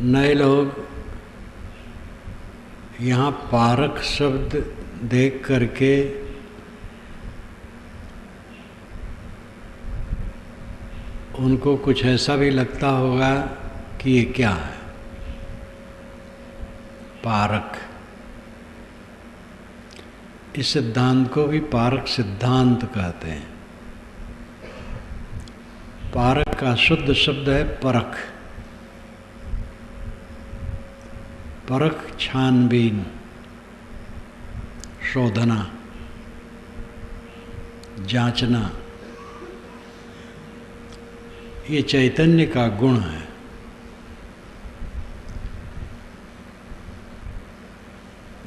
नए लोग यहाँ पारक शब्द देख करके उनको कुछ ऐसा भी लगता होगा कि ये क्या है पारक। इस सिद्धांत को भी पारक सिद्धांत कहते हैं। पारक का शुद्ध शब्द है परख। परख छानबीन, शोधना, जांचना, ये चैतन्य का गुण है।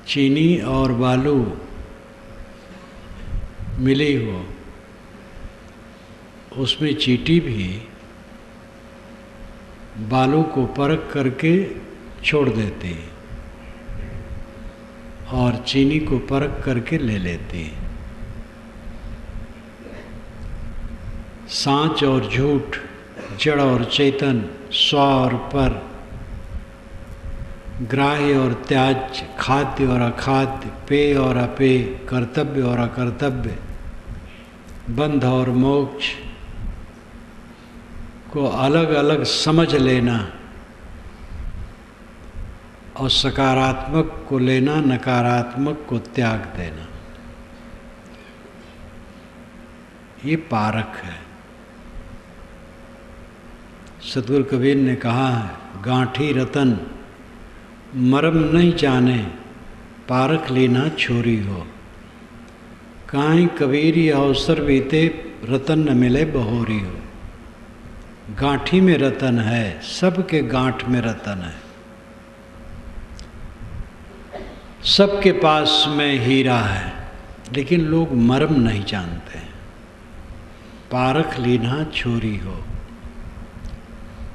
चीनी और बालू मिली हो, उसमें चींटी भी बालू को परख करके छोड़ देती है और चीनी को परख करके ले लेती है। सांच और झूठ, जड़ और चेतन, स्व और पर, ग्राह्य और त्याज्य, खाद्य और अखाद्य, पेय और अपेय, कर्तव्य और अकर्तव्य, बंध और मोक्ष को अलग अलग समझ लेना और सकारात्मक को लेना, नकारात्मक को त्याग देना, ये पारक है। सतगुरु कबीर ने कहा है, गांठी रतन मरम नहीं जाने, पारख लेना छोरी हो। काहीं कबीर ये अवसर बीते, रतन न मिले बहोरी हो। गांठी में रतन है, सबके गांठ में रतन है, सबके पास में हीरा है, लेकिन लोग मर्म नहीं जानते। पारख लेना छोरी हो।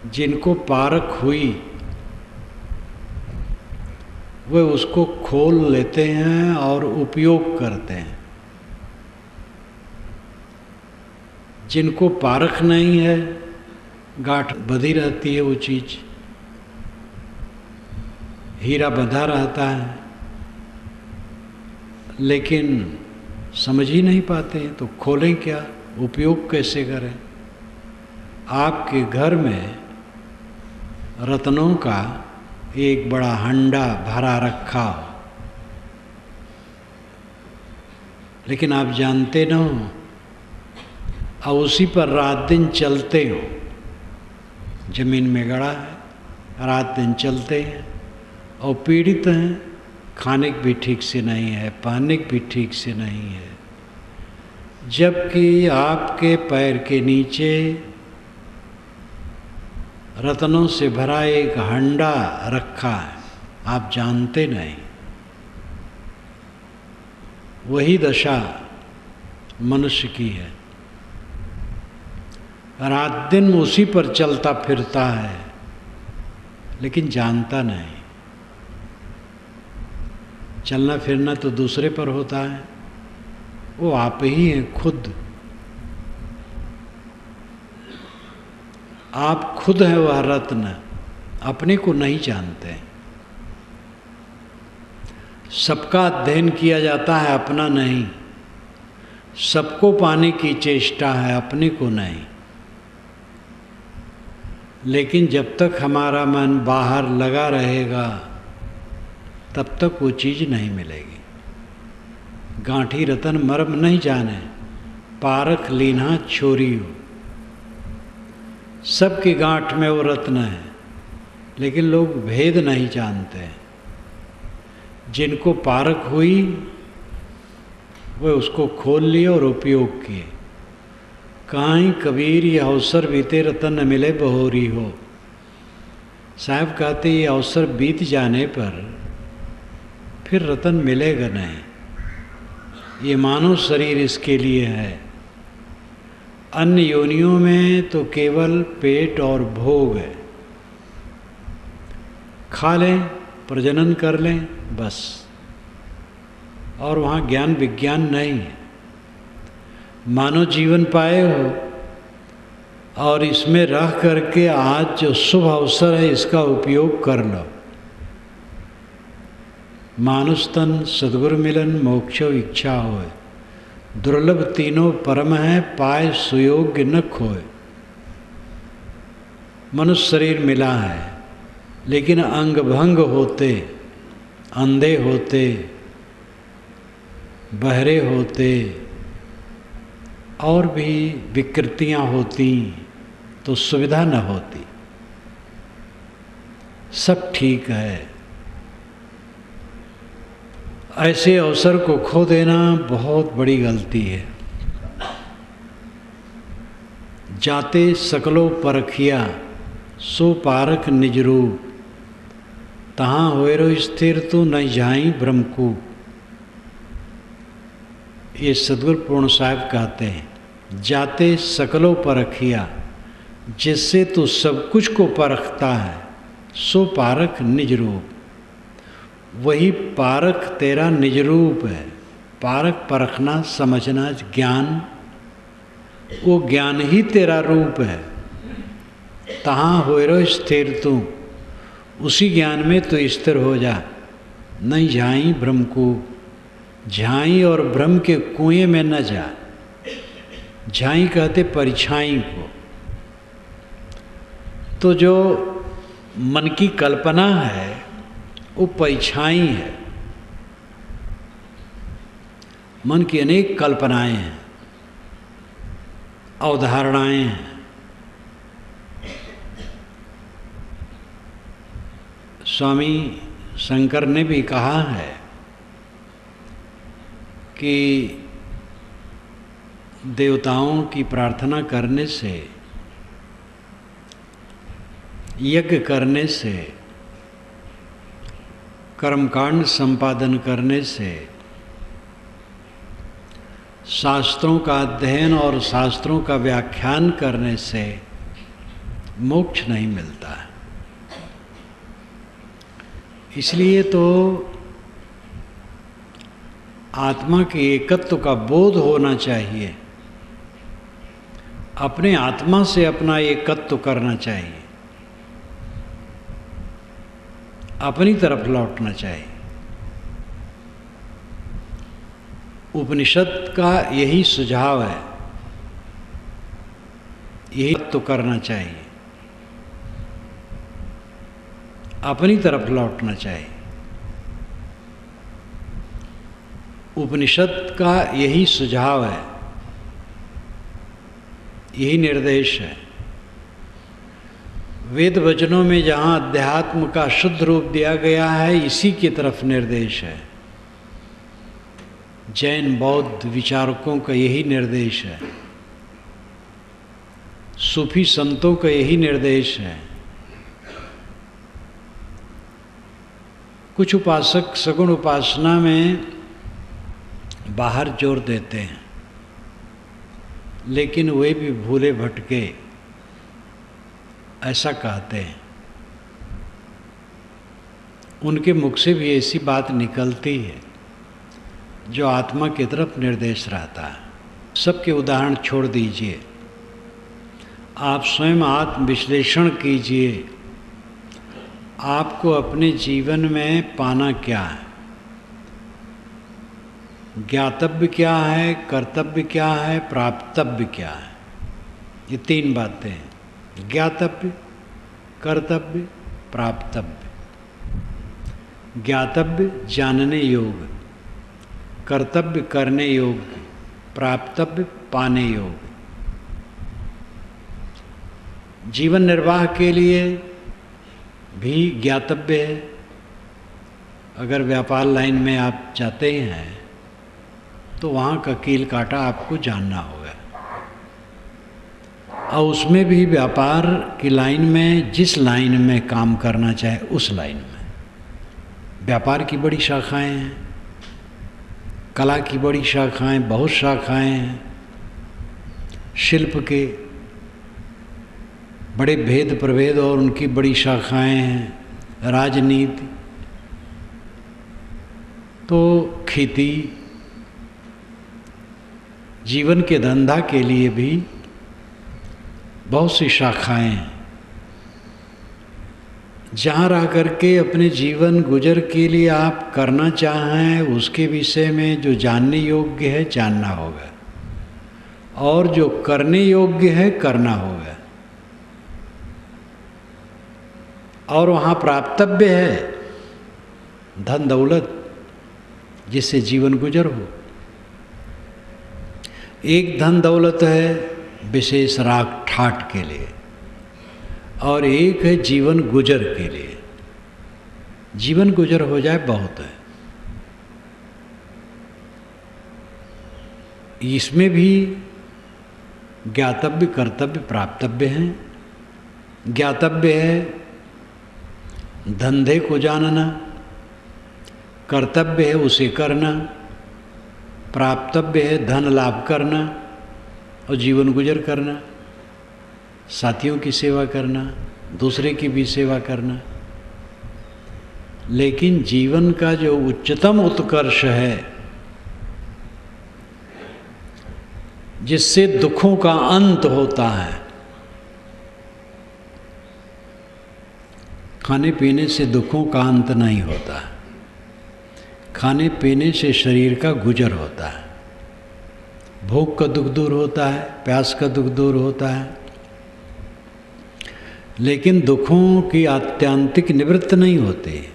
जिनको पारख हुई वे उसको खोल लेते हैं और उपयोग करते हैं। जिनको पारख नहीं है, गांठ बंधी रहती है, वो चीज हीरा बंधा रहता है, लेकिन समझ ही नहीं पाते हैं, तो खोलें क्या, उपयोग कैसे करें। आपके घर में रत्नों का एक बड़ा हंडा भरा रखा हो, लेकिन आप जानते न हो और उसी पर रात दिन चलते हो। जमीन में गड़ा है, रात दिन चलते हैं और पीड़ित हैं। खाने की भी ठीक से नहीं है, पहनने की भी ठीक से नहीं है, जबकि आपके पैर के नीचे रत्नों से भरा एक हंडा रखा है, आप जानते नहीं। वही दशा मनुष्य की है। रात दिन उसी पर चलता फिरता है, लेकिन जानता नहीं। चलना फिरना तो दूसरे पर होता है, वो आप ही हैं खुद। आप खुद हैं वह रत्न, अपने को नहीं जानते। सबका अध्ययन किया जाता है, अपना नहीं। सबको पाने की चेष्टा है, अपने को नहीं। लेकिन जब तक हमारा मन बाहर लगा रहेगा, तब तक वो चीज़ नहीं मिलेगी। गांठी रतन मर्म नहीं जाने, पारख लीना छोरी हो। सबकी गांठ में वो रत्न है, लेकिन लोग भेद नहीं जानते। जिनको पारख हुई वे उसको खोल लिए और उपयोग किए। काहीं कबीर ये अवसर बीते, रतन न मिले बहोरी हो। साहब कहते ये अवसर बीत जाने पर फिर रतन मिलेगा नहीं। ये मानव शरीर इसके लिए है। अन्य योनियों में तो केवल पेट और भोग है। खा लें, प्रजनन कर लें, बस। और वहाँ ज्ञान विज्ञान नहीं है। मानव जीवन पाए हो और इसमें रह करके आज जो शुभ अवसर है इसका उपयोग कर लो। मानुष तन सद्गुरु मिलन मोक्षो इच्छा होए, दुर्लभ तीनों परम है पाए सुयोग्य न खोए। मनुष्य शरीर मिला है लेकिन अंग भंग होते, अंधे होते, बहरे होते और भी विकृतियां होती तो सुविधा न होती। सब ठीक है, ऐसे अवसर को खो देना बहुत बड़ी गलती है। जाते सकलो परखिया सो पारख निज रूप, तहाँ होएरो स्थिर तो न जाई ब्रह्मकूप। ये सद्गुरु पूर्ण साहब कहते हैं, जाते सकलो परखिया, जिससे तू सब कुछ को परखता है, सो पारख निज रूप, वही पारख तेरा निज रूप है। पारख परखना समझना ज्ञान, वो ज्ञान ही तेरा रूप है। तहाँ होएरो स्थिर तू, उसी ज्ञान में तो स्थिर हो जा। नहीं झाई ब्रह्म को, झाई और ब्रह्म के कुएं में न जा। झाई कहते परिछाई को। तो जो मन की कल्पना है वो परिछाई है। मन की अनेक कल्पनाएं हैं, अवधारणाएं हैं। स्वामी शंकर ने भी कहा है कि देवताओं की प्रार्थना करने से, यज्ञ करने से, कर्मकांड संपादन करने से, शास्त्रों का अध्ययन और शास्त्रों का व्याख्यान करने से मोक्ष नहीं मिलता है। इसलिए तो आत्मा के एकत्व का बोध होना चाहिए। अपने आत्मा से अपना एकत्व करना चाहिए, अपनी तरफ लौटना चाहिए। उपनिषद का यही सुझाव है, यही तो करना चाहिए, अपनी तरफ लौटना चाहिए। उपनिषद का यही सुझाव है, यही निर्देश है। वेद वचनों में जहाँ अध्यात्म का शुद्ध रूप दिया गया है, इसी की तरफ निर्देश है। जैन बौद्ध विचारकों का यही निर्देश है, सूफी संतों का यही निर्देश है। कुछ उपासक सगुण उपासना में बाहर जोर देते हैं, लेकिन वे भी भूले भटके ऐसा कहते हैं। उनके मुख से भी ऐसी बात निकलती है जो आत्मा की तरफ निर्देश रहता है। सबके उदाहरण छोड़ दीजिए, आप स्वयं आत्म विश्लेषण कीजिए। आपको अपने जीवन में पाना क्या है, ज्ञातव्य क्या है, कर्तव्य क्या है, प्राप्तव्य क्या है। ये तीन बातें हैं, ज्ञातव्य, कर्तव्य, प्राप्तव्य। ज्ञातव्य जानने योग्य, कर्तव्य करने योग्य, प्राप्तव्य पाने योग्य। जीवन निर्वाह के लिए भी ज्ञातव्य है। अगर व्यापार लाइन में आप जाते हैं तो वहाँ का कील काटा आपको जानना होगा, और उसमें भी व्यापार की लाइन में जिस लाइन में काम करना चाहे उस लाइन में। व्यापार की बड़ी शाखाएं हैं, कला की बड़ी शाखाएं, बहुत शाखाएं हैं, शिल्प के बड़े भेद प्रभेद और उनकी बड़ी शाखाएं हैं, राजनीति, तो खेती, जीवन के धंधा के लिए भी बहुत सी शाखाएं हैं। जहाँ रह करके अपने जीवन गुजर के लिए आप करना चाहें उसके विषय में जो जानने योग्य है जानना होगा, और जो करने योग्य है करना होगा, और वहाँ प्राप्तव्य है धन दौलत जिससे जीवन गुजर हो। एक धन दौलत है विशेष राग ठाट के लिए, और एक है जीवन गुजर के लिए। जीवन गुजर हो जाए बहुत है। इसमें भी ज्ञातव्य कर्तव्य प्राप्तव्य हैं। ज्ञातव्य है धंधे को जानना, कर्तव्य है उसे करना, प्राप्तव्य है धन लाभ करना और जीवन गुजर करना, साथियों की सेवा करना, दूसरे की भी सेवा करना। लेकिन जीवन का जो उच्चतम उत्कर्ष है, जिससे दुखों का अंत होता है, खाने पीने से दुखों का अंत नहीं होता है। खाने पीने से शरीर का गुजर होता है। भूख का दुख दूर होता है, प्यास का दुख दूर होता है, लेकिन दुखों की आत्यंतिक निवृत्त नहीं होते।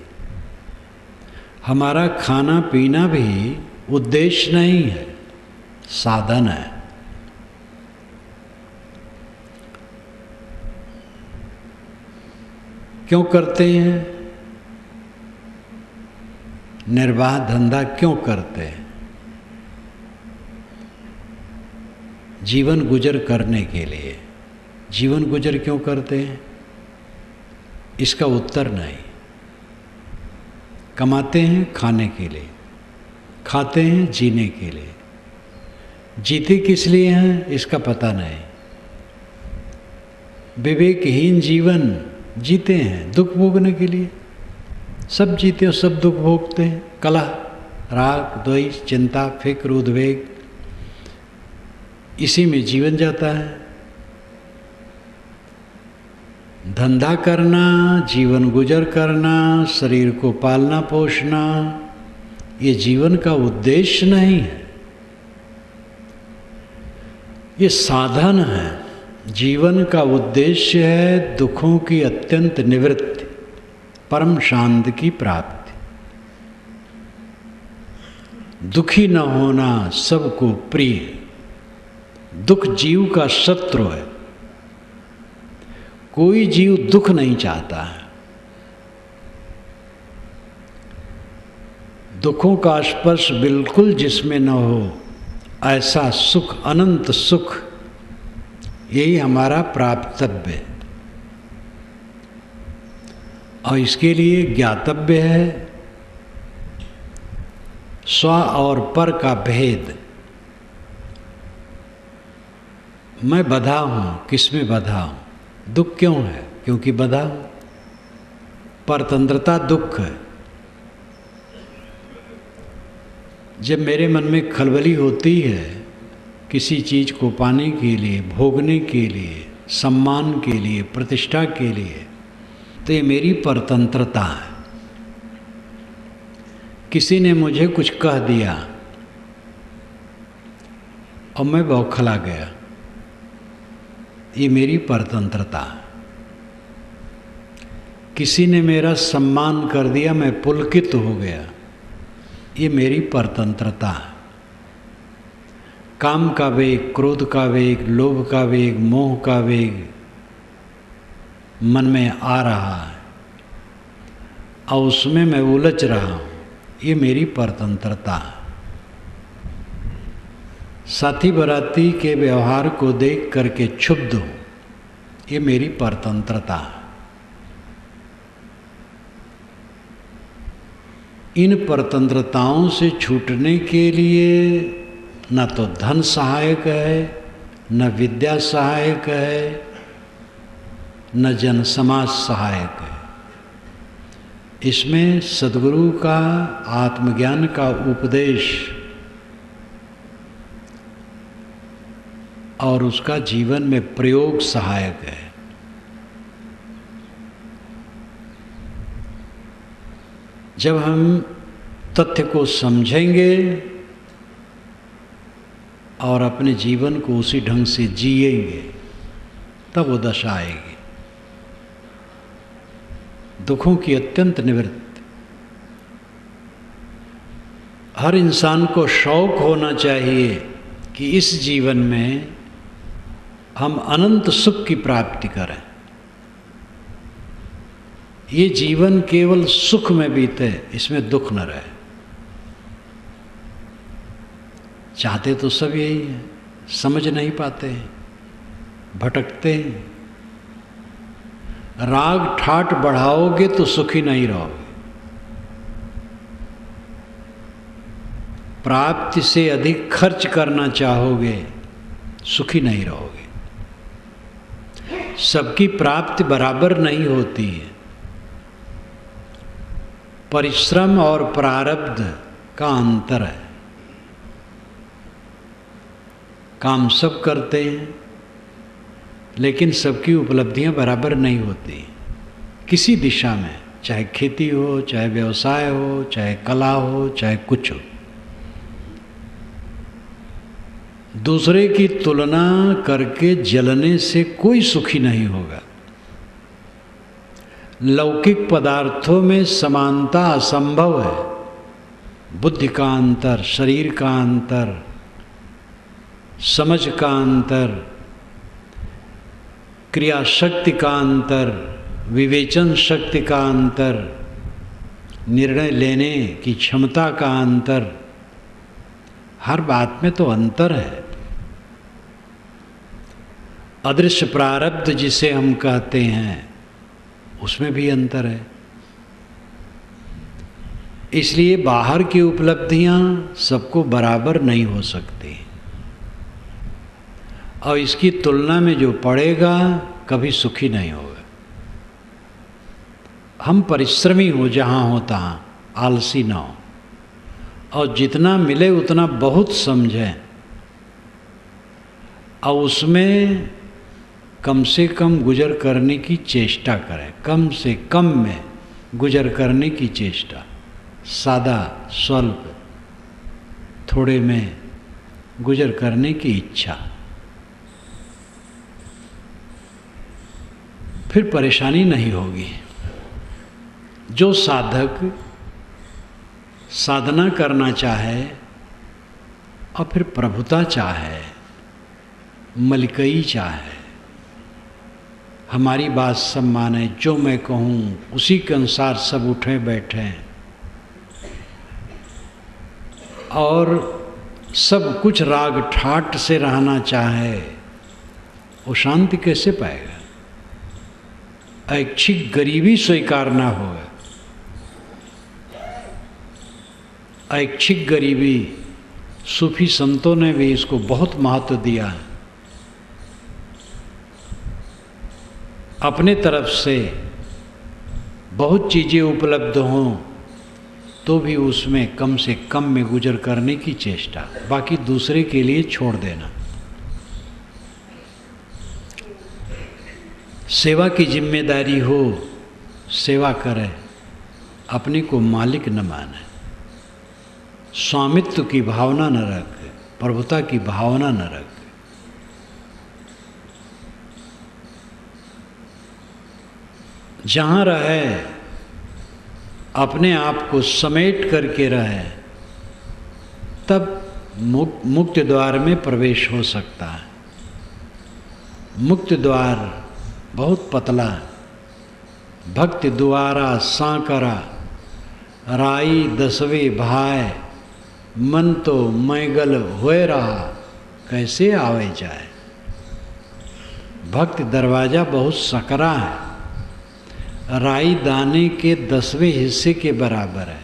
हमारा खाना पीना भी उद्देश्य नहीं है, साधन है। क्यों करते हैं? निर्वाह धंधा क्यों करते हैं? जीवन गुजर करने के लिए। जीवन गुजर क्यों करते हैं? इसका उत्तर नहीं। कमाते हैं खाने के लिए, खाते हैं जीने के लिए। जीते किस लिए हैं इसका पता नहीं। विवेकहीन जीवन जीते हैं दुख भोगने के लिए। सब जीते और सब दुख भोगते हैं। कलह, राग, द्वेष, चिंता, फिक्र, उद्वेग, इसी में जीवन जाता है। धंधा करना, जीवन गुजर करना, शरीर को पालना पोषना, ये जीवन का उद्देश्य नहीं है, ये साधन है। जीवन का उद्देश्य है दुखों की अत्यंत निवृत्ति, परम शांति की प्राप्ति। दुखी न होना सबको प्रिय। दुख जीव का शत्रु है। कोई जीव दुख नहीं चाहता है। दुखों का स्पर्श बिल्कुल जिसमें न हो, ऐसा सुख, अनंत सुख, यही हमारा प्राप्तव्य है। और इसके लिए ज्ञातव्य है स्व और पर का भेद। मैं बंधा हूँ, किस में बंधा हूँ? दुख क्यों है? क्योंकि बंधा हूँ। परतंत्रता दुख है। जब मेरे मन में खलबली होती है किसी चीज़ को पाने के लिए, भोगने के लिए, सम्मान के लिए, प्रतिष्ठा के लिए, तो ये मेरी परतंत्रता है। किसी ने मुझे कुछ कह दिया और मैं बौखला गया, ये मेरी परतंत्रता है। किसी ने मेरा सम्मान कर दिया, मैं पुलकित हो गया, ये मेरी परतंत्रता है। काम का वेग, क्रोध का वेग, लोभ का वेग, मोह का वेग मन में आ रहा है और उसमें मैं उलझ रहा हूँ, ये मेरी परतंत्रता है। साथी बराती के व्यवहार को देख करके क्षुब्ध हूँ, ये मेरी परतंत्रता है। इन परतंत्रताओं से छूटने के लिए न तो धन सहायक है, न विद्या सहायक है, न जन समाज सहायक है। इसमें सद्गुरु का आत्मज्ञान का उपदेश और उसका जीवन में प्रयोग सहायक है। जब हम तथ्य को समझेंगे और अपने जीवन को उसी ढंग से जिएंगे, तब वो दशा आएगी दुखों की अत्यंत निवृत्ति। हर इंसान को शौक होना चाहिए कि इस जीवन में हम अनंत सुख की प्राप्ति करें। ये जीवन केवल सुख में बीते, इसमें दुख न रहे। चाहते तो सब यही है, समझ नहीं पाते, भटकते हैं। राग ठाट बढ़ाओगे तो सुखी नहीं रहोगे। प्राप्ति से अधिक खर्च करना चाहोगे, सुखी नहीं रहोगे। सबकी प्राप्ति बराबर नहीं होती है। परिश्रम और प्रारब्ध का अंतर है। काम सब करते हैं, लेकिन सबकी उपलब्धियां बराबर नहीं होती किसी दिशा में, चाहे खेती हो, चाहे व्यवसाय हो, चाहे कला हो, चाहे कुछ हो। दूसरे की तुलना करके जलने से कोई सुखी नहीं होगा। लौकिक पदार्थों में समानता असंभव है। बुद्धि का अंतर, शरीर का अंतर, समझ का अंतर, क्रिया शक्ति का अंतर, विवेचन शक्ति का अंतर, निर्णय लेने की क्षमता का अंतर, हर बात में तो अंतर है। अदृश्य प्रारब्ध जिसे हम कहते हैं, उसमें भी अंतर है। इसलिए बाहर की उपलब्धियां सबको बराबर नहीं हो सकती, और इसकी तुलना में जो पड़ेगा कभी सुखी नहीं होगा। हम परिश्रमी हो जहाँ हो तहाँ, आलसी ना हो, और जितना मिले उतना बहुत समझें, और उसमें कम से कम गुजर करने की चेष्टा करें। कम से कम में गुजर करने की चेष्टा, सादा स्वल्प, थोड़े में गुजर करने की इच्छा, फिर परेशानी नहीं होगी। जो साधक साधना करना चाहे और फिर प्रभुता चाहे, मलिकई चाहे, हमारी बात सब माने, जो मैं कहूँ उसी के अनुसार सब उठें बैठें, और सब कुछ राग ठाट से रहना चाहे, वो शांति कैसे पाएगा? ऐच्छिक गरीबी स्वीकारना होगा। ऐच्छिक गरीबी, सूफी संतों ने भी इसको बहुत महत्व दिया है। अपने तरफ से बहुत चीज़ें उपलब्ध हों तो भी उसमें कम से कम में गुजर करने की चेष्टा, बाकी दूसरे के लिए छोड़ देना। सेवा की जिम्मेदारी हो, सेवा करे, अपने को मालिक न माने, स्वामित्व की भावना न रखे, प्रभुता की भावना न रखे। जहाँ रहे अपने आप को समेट करके रहे, तब मुक्ति द्वार में प्रवेश हो सकता है। मुक्ति द्वार बहुत पतला, भक्ति द्वारा सांकरा, राई दसवे भाई, मन तो मैगल होए रहा, कैसे आवे जाए। भक्ति दरवाजा बहुत सकरा है, राई दाने के 10वें हिस्से के बराबर है,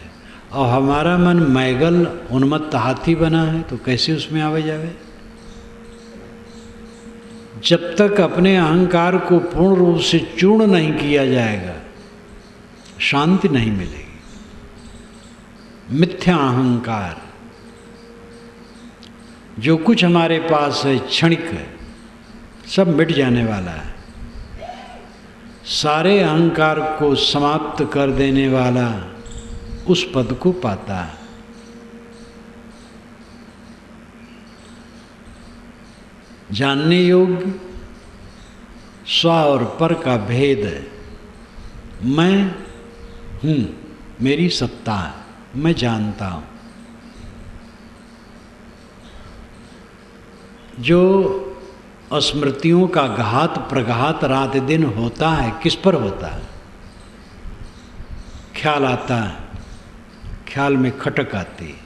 और हमारा मन मैगल उन्मत्त हाथी बना है, तो कैसे उसमें आवे जावे। जब तक अपने अहंकार को पूर्ण रूप से चूर्ण नहीं किया जाएगा, शांति नहीं मिलेगी। मिथ्या अहंकार, जो कुछ हमारे पास है क्षणिक है, सब मिट जाने वाला है। सारे अहंकार को समाप्त कर देने वाला उस पद को पाता है। जानने योग्य स्व और पर का भेद है। मैं हूँ, मेरी सत्ता है, मैं जानता हूँ। जो स्मृतियों का घात प्रघात रात दिन होता है, किस पर होता है? ख्याल आता है, ख्याल में खटक आती है,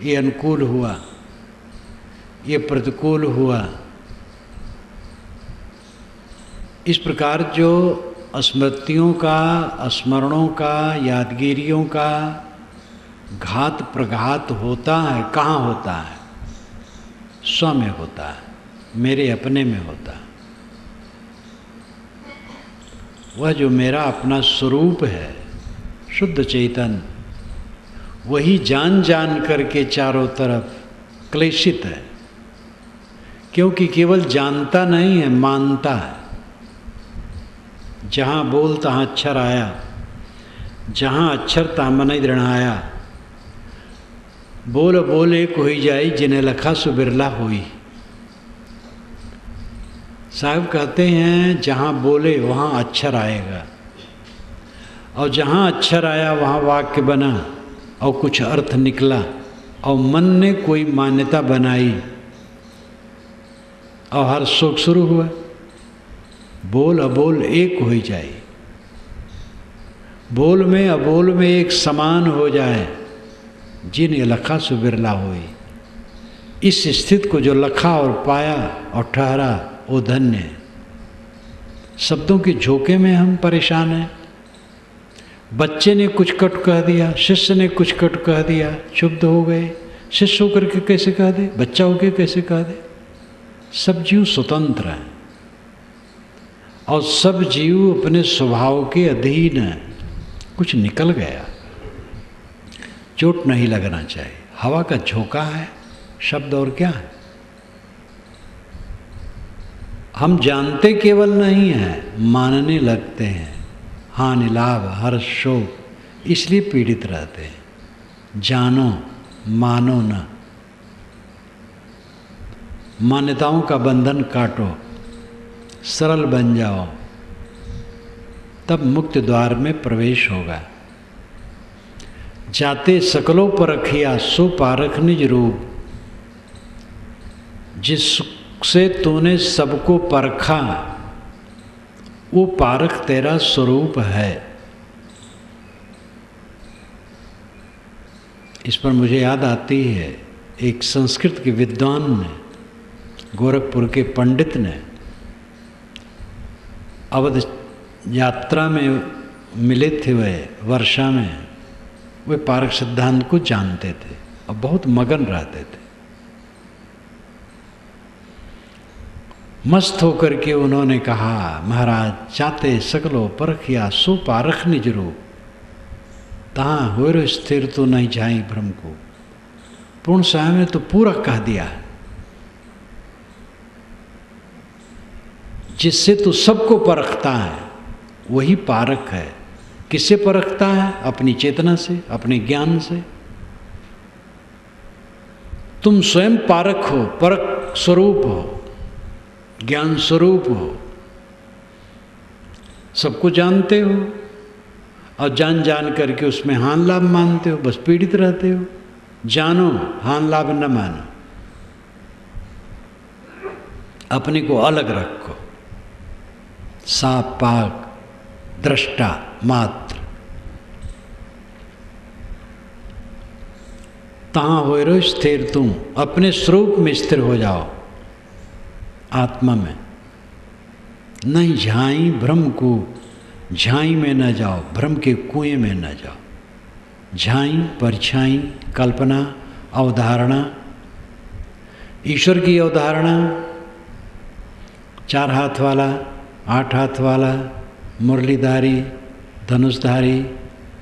ये अनुकूल हुआ, ये प्रतिकूल हुआ। इस प्रकार जो स्मृतियों का, स्मरणों का, यादगिरियों का घात प्रघात होता है, कहाँ होता है? स्व में होता है, मेरे अपने में होता है। वह जो मेरा अपना स्वरूप है, शुद्ध चैतन्य, वही जान जान करके चारों तरफ क्लेशित है। क्योंकि केवल जानता नहीं है, मानता है। जहाँ बोल तहाँ अक्षर आया, जहाँ अक्षर तहाँ मन दृढ़ आया। बोल बोल एक होई जाई, जिन्हें लखा सो बिरला होई। साहब कहते हैं जहाँ बोले वहाँ अक्षर आएगा, और जहाँ अक्षर आया वहाँ वाक्य बना और कुछ अर्थ निकला, और मन ने कोई मान्यता बनाई और हर शोक शुरू हुआ। बोल अबोल एक हो जाए, बोल में अबोल में एक समान हो जाए, जिन लखा सु बिरला होई। इस स्थिति को जो लखा और पाया और ठहरा वो धन्य है। शब्दों के झोंके में हम परेशान हैं। बच्चे ने कुछ कट कह दिया, शिष्य ने कुछ कट कह दिया, क्षुब्ध हो गए। शिष्य होकर के कैसे कह दे, बच्चा होकर कैसे कह दे? सब जीव स्वतंत्र हैं और सब जीव अपने स्वभाव के अधीन हैं। कुछ निकल गया, चोट नहीं लगना चाहिए। हवा का झोंका है शब्द, और क्या है? हम जानते केवल नहीं हैं, मानने लगते हैं। हानि लाभ हर्ष शोक, इसलिए पीड़ित रहते हैं। जानो मानो न, मान्यताओं का बंधन काटो, सरल बन जाओ, तब मुक्त द्वार में प्रवेश होगा। जाते सकलों पर रखिया सो पारख निज रूप। जिससे तूने सबको परखा वो पारख तेरा स्वरूप है। इस पर मुझे याद आती है, एक संस्कृत के विद्वान ने, गोरखपुर के पंडित ने, अवध यात्रा में मिले थे वह वर्षा में। वे पारख सिद्धांत को जानते थे और बहुत मगन रहते थे। मस्त होकर के उन्होंने कहा, महाराज चाहते सकलो परखिया सो पारख निज रूप। तहाँ हो स्थिर तो नहीं जाई भ्रम को। पूर्ण साहब ने तो पूरा कह दिया, जिससे तू सबको परखता है वही पारक है। किससे परखता है? अपनी चेतना से, अपने ज्ञान से। तुम स्वयं पारक हो, परक स्वरूप हो, ज्ञान स्वरूप हो, सबको जानते हो और जान जान करके उसमें हान लाभ मानते हो, बस पीड़ित रहते हो। जानो, हान लाभ न मानो, अपने को अलग रखो। साप पाक दृष्टा मात्र। तहाँ हो रो स्थिर, तुम अपने स्वरूप में स्थिर हो जाओ, आत्मा में। नहीं झाई भ्रम को, झाई में न जाओ, भ्रम के कुएं में न जाओ। झाई परछाई कल्पना अवधारणा, ईश्वर की अवधारणा, 4 हाथ वाला, 8 हाथ वाला, मुरलीधारी, धनुषधारी,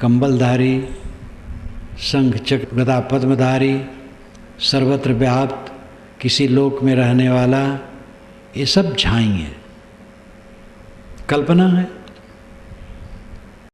कंबलधारी, शंख चक्र गदा पद्मधारी, सर्वत्र व्याप्त, किसी लोक में रहने वाला, ये सब झाई है, कल्पना है।